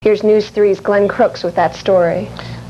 Here's News 3's Glenn Crooks with that story.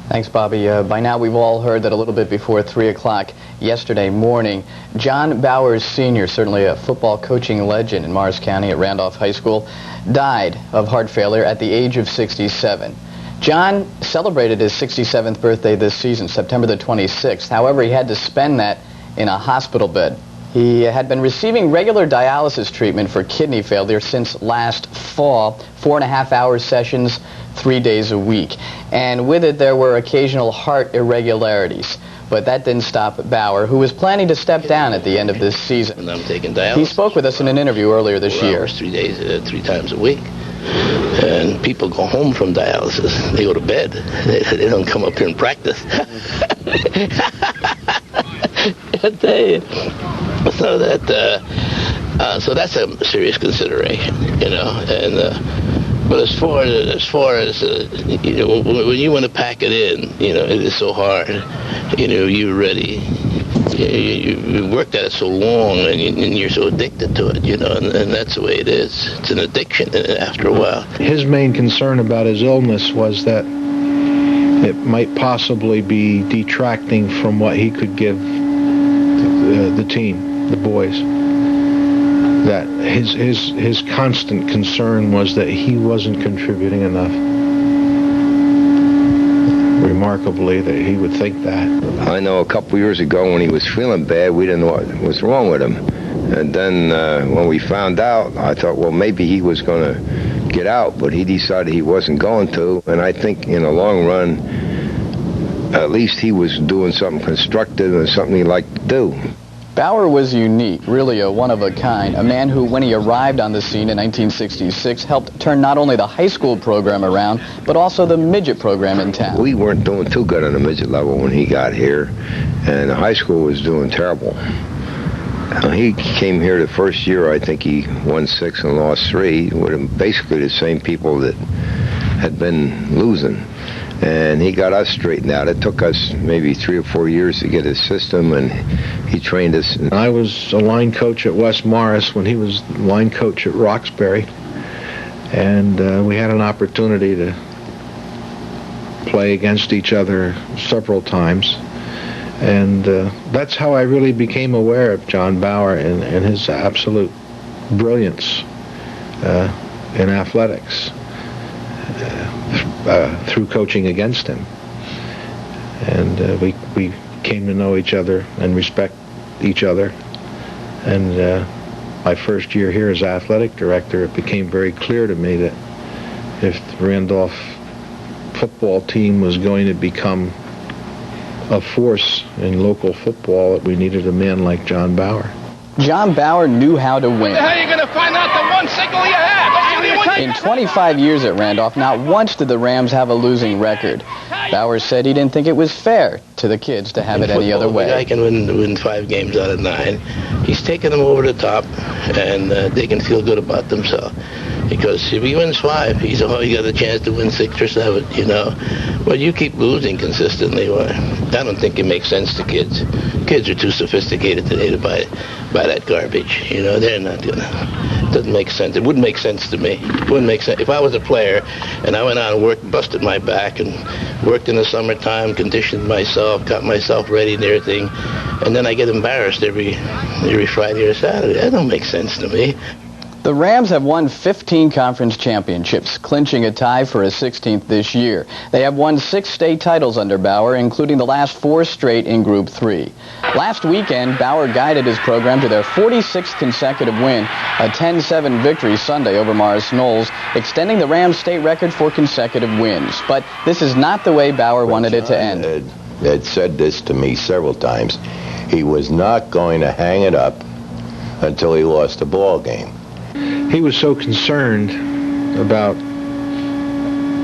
Thanks, Bobby. By now, we've all heard that a little bit before 3 o'clock yesterday morning, John Bauer Sr., certainly a football coaching legend in Morris County at Randolph High School, died of heart failure at the age of 67. John celebrated his 67th birthday this season, September the 26th. However, he had to spend that in a hospital bed. He had been receiving regular dialysis treatment for kidney failure since last fall, 4.5-hour sessions, 3 days a week. And with it, there were occasional heart irregularities. But that didn't stop Bauer, who was planning to step down at the end of this season. And I'm taking dialysis. He spoke with us in an interview earlier this year. 3 days, 3 times a week. And people go home from dialysis. They go to bed. They don't come up here and practice. I tell you. So that's a serious consideration, you know. And but as far as you know, when you want to pack it in, you know, it is so hard. You know, you're ready. You worked at it so long, and you're so addicted to it, you know, and that's the way it is. It's an addiction after a while. His main concern about his illness was that it might possibly be detracting from what he could give the team, the boys. That his constant concern was that he wasn't contributing enough. Remarkably, that he would think that. I know a couple years ago when he was feeling bad, we didn't know what was wrong with him. And then when we found out, I thought, well, maybe he was going to get out, but he decided he wasn't going to. And I think in the long run, at least he was doing something constructive and something he liked to do. Bauer was unique, really a one-of-a-kind, a man who, when he arrived on the scene in 1966, helped turn not only the high school program around, but also the midget program in town. We weren't doing too good on the midget level when he got here, and the high school was doing terrible. He came here the first year, I think he won 6 and lost 3, with basically the same people that had been losing. And he got us straightened out. It took us maybe 3 or 4 years to get his system, and he trained us. I was a line coach at West Morris when he was line coach at Roxbury, and we had an opportunity to play against each other several times. And that's how I really became aware of John Bauer and his absolute brilliance in athletics. Through coaching against him, and we came to know each other and respect each other. And my first year here as athletic director, it became very clear to me that if the Randolph football team was going to become a force in local football, that we needed a man like John Bauer. John Bauer knew how to win. How are you going to find out the one signal you have? In 25 years at Randolph, not once did the Rams have a losing record. Bauer said he didn't think it was fair to the kids to have it any other way. The guy can win 5 games out of 9. He's taking them over the top, and they can feel good about themselves. Because if he wins 5, he's always got a chance to win 6 or 7, you know. But you keep losing consistently. Well, I don't think it makes sense to kids. Kids are too sophisticated today to buy that garbage. You know, they're not gonna. It doesn't make sense. It wouldn't make sense to me. It wouldn't make sense. If I was a player and I went out and worked, busted my back and worked in the summertime, conditioned myself, got myself ready and everything, and then I get embarrassed every Friday or Saturday, that don't make sense to me. The Rams have won 15 conference championships, clinching a tie for a 16th this year. They have won 6 state titles under Bauer, including the last 4 straight in Group 3. Last weekend, Bauer guided his program to their 46th consecutive win, a 10-7 victory Sunday over Morris Knolls, extending the Rams' state record for consecutive wins. But this is not the way Bauer wanted it to end. Had said this to me several times. He was not going to hang it up until he lost a ball game. He was so concerned about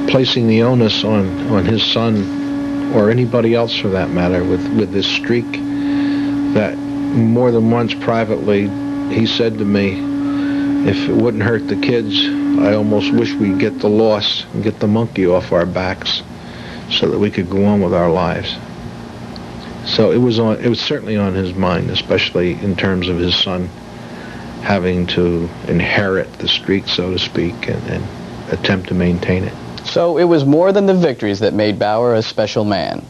placing the onus on his son, or anybody else for that matter, with this streak, that more than once privately he said to me, if it wouldn't hurt the kids, I almost wish we'd get the loss and get the monkey off our backs so that we could go on with our lives. So it was certainly on his mind, especially in terms of his son having to inherit the streak, so to speak, and attempt to maintain it. So it was more than the victories that made Bauer a special man.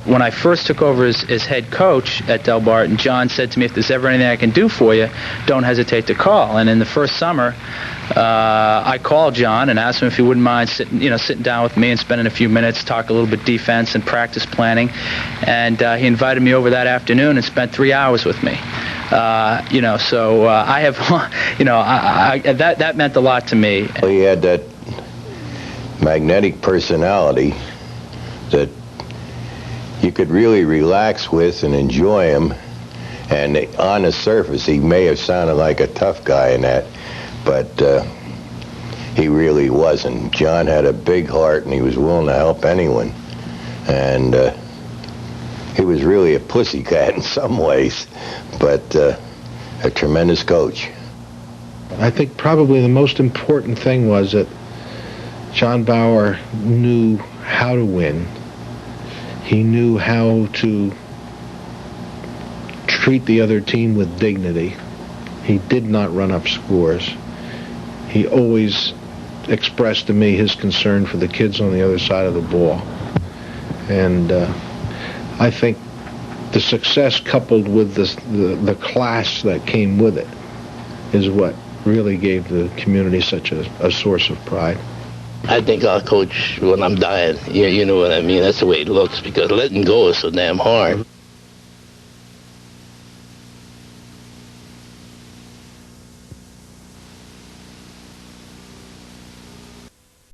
When I first took over as head coach at Del Barton, John said to me, if there's ever anything I can do for you, don't hesitate to call. And in the first summer, I called John and asked him if he wouldn't mind sitting down with me and spending a few minutes, talk a little bit defense and practice planning. And he invited me over that afternoon and spent 3 hours with me. So I have, that meant a lot to me. He had that magnetic personality that you could really relax with and enjoy him. And on the surface, he may have sounded like a tough guy in that, but he really wasn't. John had a big heart, and he was willing to help anyone. And he was really a pussycat in some ways, but a tremendous coach. I think probably the most important thing was that John Bauer knew how to win. He knew how to treat the other team with dignity. He did not run up scores. He always expressed to me his concern for the kids on the other side of the ball. And I think the success coupled with the class that came with it is what really gave the community such a source of pride. I think I'll coach when I'm dying. You know what I mean? That's the way it looks, because letting go is so damn hard.